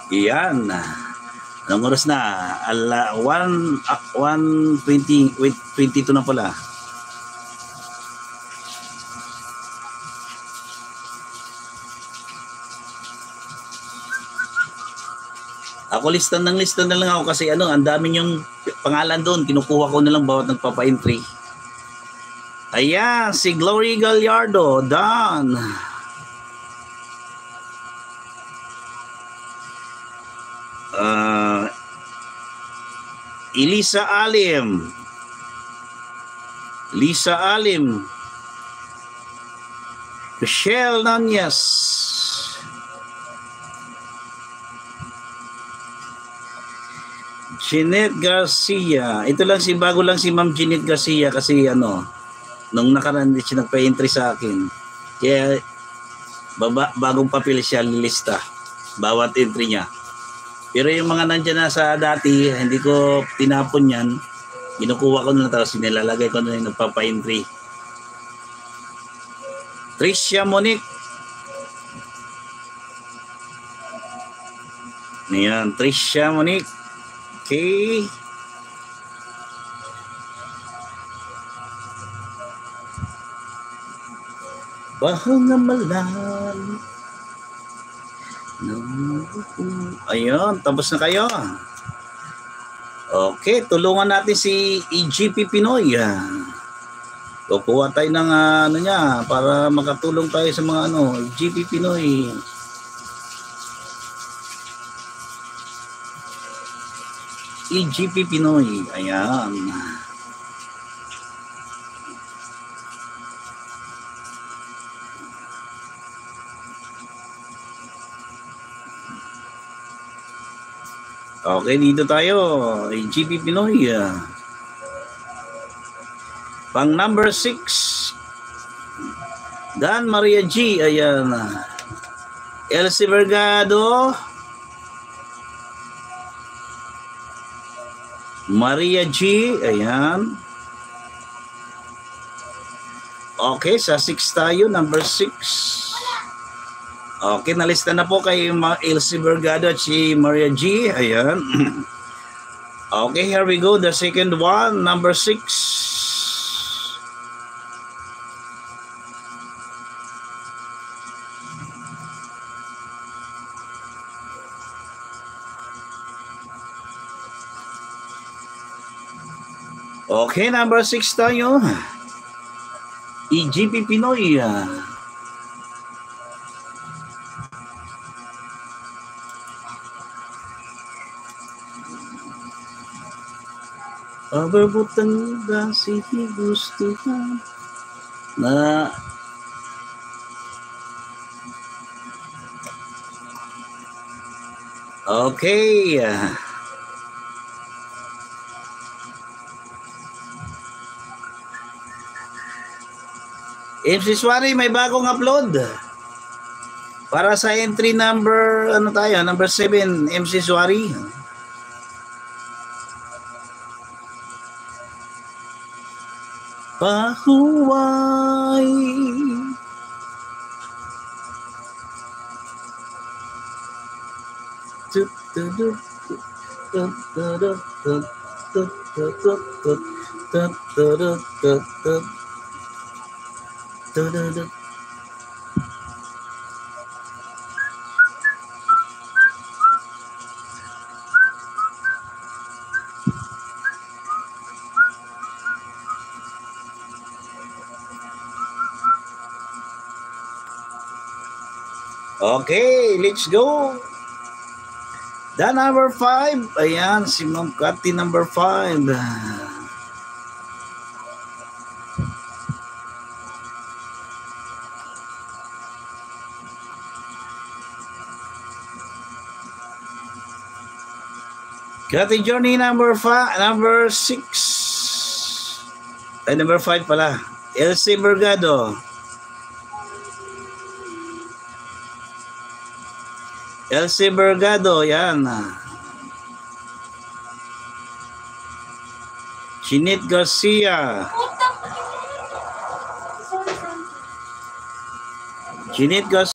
Iyan. Anong oras na? 1:20, 22 na pala. Ako lista na lang ako kasi ang dami yung pangalan doon. Kinukuha ko na lang bawat nagpapa-entry. Ayan, si Glory Gallardo, Dan. Lisa Alim. Michelle Nunez. Jeanette Garcia. Ito lang bago lang si Ma'am Jeanette Garcia kasi nung nakaraan siya nagpa-entry sa akin. Kaya bagong papel siya lilista bawat entry niya. Pero yung mga nandiyan na sa dati, hindi ko tinapon yan. Ginukuha ko na tapos nilalagay ko na yung nagpapa-entry. Tricia Monique. Ayan, Tricia Monique. Okay. Bahang malam. Ayun, tapos na kayo. Okay, tulungan natin si EGP Pinoy. Kukuha tayo ng niya para makatulong tayo sa mga EGP Pinoy. EGP Pinoy. Ayan. Okay, dito tayo. EGP Pinoy. Pang number 6. Dan Maria G. Ayan. Elsie Vergado. Maria G. Ayan. Okay, sa 6 tayo. Number 6. Okay, nalista na po kay Elsie Vergado at si Maria G. Ayan. Okay, here we go. The second one, number 6. Okay, number 6 tayo. EGP Pinoy. Ababutan ba si gusto ka na okay. MC Suari, may bagong upload para sa entry number number 7, MC Suari. Pahuway Okay, let's go. The number 5. Ayan, si Ma'am Cathy number 5. Cathy Journey number 5, number 6. Ay, number 5 pala. Elsie Vergado. Elsie Vergado, yan. Jeanette Garcia. Jeanette Garcia.